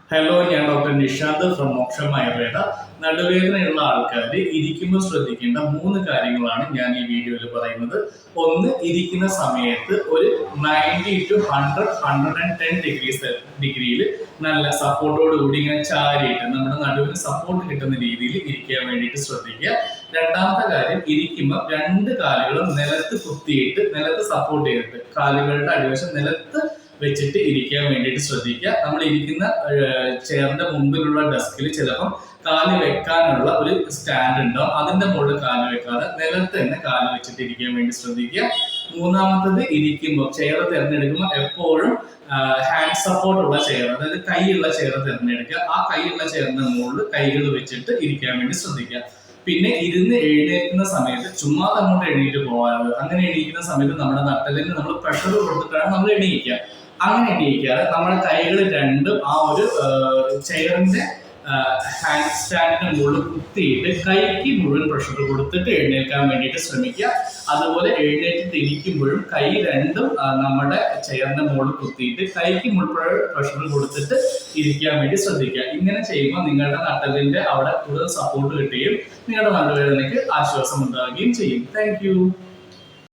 Hello, ഞാൻ doctor Nishant from മോക്ഷം ആയുർവേദ. നടുവേദനയുള്ള ആൾക്കാർ ഇരിക്കുമ്പോൾ ശ്രദ്ധിക്കേണ്ട 3 കാര്യങ്ങളാണ് ഞാൻ ഈ വീഡിയോയിൽ പറയുന്നത്. ഒന്ന്, ഇരിക്കുന്ന സമയത്ത് ഒരു 90 to 100, 110 ഡിഗ്രിയിൽ നല്ല സപ്പോർട്ടോട് കൂടി ഇങ്ങനെ ചാരിയിട്ട് നമ്മുടെ നടുവിന് സപ്പോർട്ട് കിട്ടുന്ന രീതിയിൽ ഇരിക്കാൻ വേണ്ടിയിട്ട് ശ്രദ്ധിക്കുക. രണ്ടാമത്തെ കാര്യം, ഇരിക്കുമ്പോൾ 2 കാലുകളും നിലത്ത് കുത്തിയിട്ട് നിലത്ത് സപ്പോർട്ട് ചെയ്തിട്ട് കാലുകളുടെ അടിവശം നിലത്ത് വെച്ചിട്ട് ഇരിക്കാൻ വേണ്ടിയിട്ട് ശ്രദ്ധിക്കുക. നമ്മൾ ഇരിക്കുന്ന ചെയറിന്റെ മുമ്പിലുള്ള ഡെസ്കിൽ ചിലപ്പം കാല് വെക്കാനുള്ള ഒരു സ്റ്റാൻഡ് ഉണ്ടാവും. അതിന്റെ മുകളിൽ കാല് വെക്കാതെ നിലത്ത് തന്നെ കാല് വെച്ചിട്ട് ഇരിക്കാൻ വേണ്ടി ശ്രദ്ധിക്കുക. മൂന്നാമത്തത്, ഇരിക്കുമ്പോൾ ചെയർ തിരഞ്ഞെടുക്കുമ്പോൾ എപ്പോഴും ഹാൻഡ് സപ്പോർട്ട് ഉള്ള ചെയർ, അതായത് കൈയുള്ള ചെയർ തിരഞ്ഞെടുക്കുക. ആ കൈയുള്ള ചെയറിന്റെ മുകളിൽ കൈകൾ വെച്ചിട്ട് ഇരിക്കാൻ വേണ്ടി ശ്രദ്ധിക്കുക. പിന്നെ ഇരുന്ന് എഴുന്നേൽക്കുന്ന സമയത്ത് ചുമ്മാ അങ്ങോട്ട് എണീറ്റ് പോകാറുണ്ട്. അങ്ങനെ എണീക്കുന്ന സമയത്ത് നമ്മുടെ നട്ടലിന് നമ്മൾ പ്രഷർ കൊടുത്തിട്ടാണ് നമ്മൾ എണീക്കുക. അങ്ങനെ എണീക്കാതെ നമ്മുടെ കൈകൾ രണ്ടും ആ ഒരു ചെയറിന്റെ ഹാൻഡ് സ്റ്റാൻഡിന്റെ മുകളിൽ കുത്തിയിട്ട് കൈക്ക് മുഴുവൻ പ്രഷർ കൊടുത്തിട്ട് എഴുന്നേൽക്കാൻ വേണ്ടിയിട്ട് ശ്രമിക്കുക. അതുപോലെ എഴുന്നേറ്റിട്ട് ഇരിക്കുമ്പോഴും കൈ രണ്ടും നമ്മുടെ ചെയറിന്റെ മുകളിൽ കുത്തിയിട്ട് കൈക്ക് മുഴുവൻ പ്രഷർ കൊടുത്തിട്ട് ഇരിക്കാൻ വേണ്ടി ശ്രദ്ധിക്കുക. ഇങ്ങനെ ചെയ്യുമ്പോൾ നിങ്ങളുടെ നട്ടലിന്റെ അവിടെ കൂടുതൽ സപ്പോർട്ട് കിട്ടുകയും നിങ്ങളുടെ നടുവേദനയ്ക്ക് ആശ്വാസം ഉണ്ടാവുകയും ചെയ്യും. താങ്ക്